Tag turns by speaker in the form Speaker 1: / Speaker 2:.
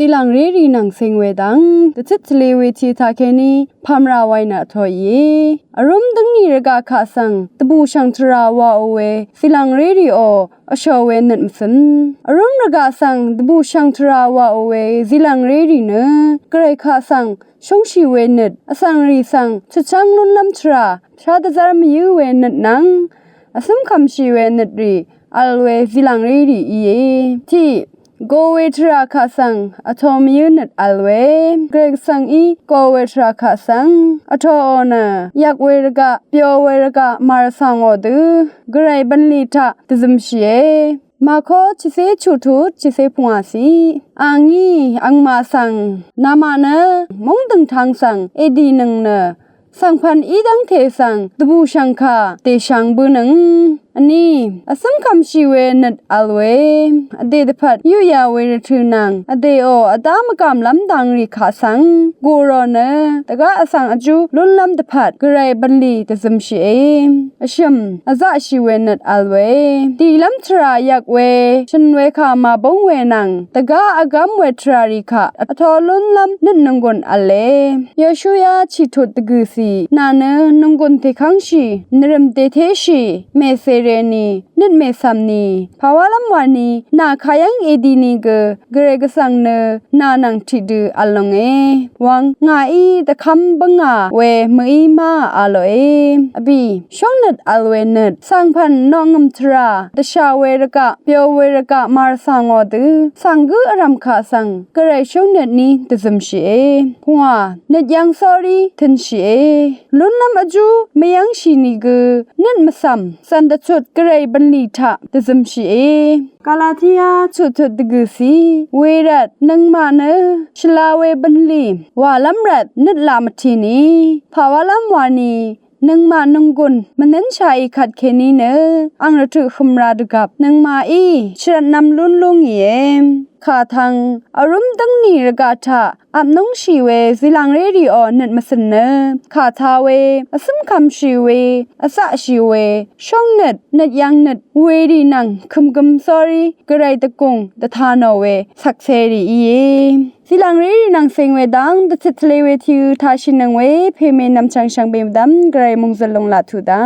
Speaker 1: สิหลังเรรีนังเซงเวดังตะจิตทะเลเวทีทาเคนีพามราไวนะทอยเยอารมณ์ดังนี้ระกาคาสังตะบูชังทราวาโอเวสิหลังเรรีโออชอเวนันมสันอารมณ์ระกาสังตะบูชังทราวาโอเวสิหลังเรรีเนกระไรคาสังชงชีเวนัดอสังรีสังชะชังลุนลำทราชาตะจารมยูเวนัดนังอสมคำชีเวนัดรีอัลเวสิหลังเรรีเยที่โกเวทราคาสังอทอมยูนัดอัลเวเกรกสังอีโกเวทราคาสังอทออนะยักเวรกะเปียวเวรกะมารสังอดืกระไรบันลีทะตซึมเชียมาโคชิเซชูทูชิเซพวาสีอังงี้อังมาสังนามานะมงตึงทางสังเอดีนังนะสังพันอีดังเทสังตบูชังคาเตชังบุนังอันนี้อสมคำชีเวนัดอัลเวอเดดพัดยูยาเวรทูนังอเดโออดามกามลำดังริขาสังกูรอนะตะกะอสังอจูลุนลำดพัดกระไรบันลีตะซึมชีอชิมอซาชีเวนัดอัลเวตีลำทรายักเวฉันเวขามาบงเวนังตะกะอากามเวทราริขาอทอลุนลำนันนงกนอัลเลยาชูยาชิทุดตะกุสีนาเนนงกนเทคังชีนรมเตเทชีเมเซเรนีนิดเมซัมนีภาวะลำวานีนาคายังเอดีนีเกเกรกสังเนนานังทิดูอัลลงวังงาอีตะคำบังอาเวมือมาอัลโลอบีช่องนัดอัลเวนัดสังพันนองงมทราตชาเวรกะเปียวเวรกะมารสังอดืสังกุอรัมคาสังกระไรช่องนัดนี้ตซึมชีหัวนัดยังสอรีทันชีลุนลำอจูไม่ยังชีนีเกนัดมาซัมสันดชุดกระไรบันลีทะตซึมชีกาลาทิยาชุดตะกุสีเวรัดนังมาเนชลาเวบันลีว่าลำรัดนัดลามทีนีภาวะลำวานีนังมานงกุนมันนั้นชายขัดเคนีเนอังระทุคุมราดกับนังมาอีชรัดนำลุนลุงเยขาทังอารมณ์ดังนี้ระกาทะอับน้องชีเวสิลังเรดีออนัดมาเสนอขาทาเวอสมคำชีเวอสะชีเวช่องนัดยังนัดเวดีนังคุมกุมซอรีกระไรตะกงตะทานอเวสักเซรีเยสิลังเรดีนังเซงเวดังตะจิตทะเลเวทิวทาชินังเวเพเมนำชังเบมดัมกระไรมุงจะลงลาทุดา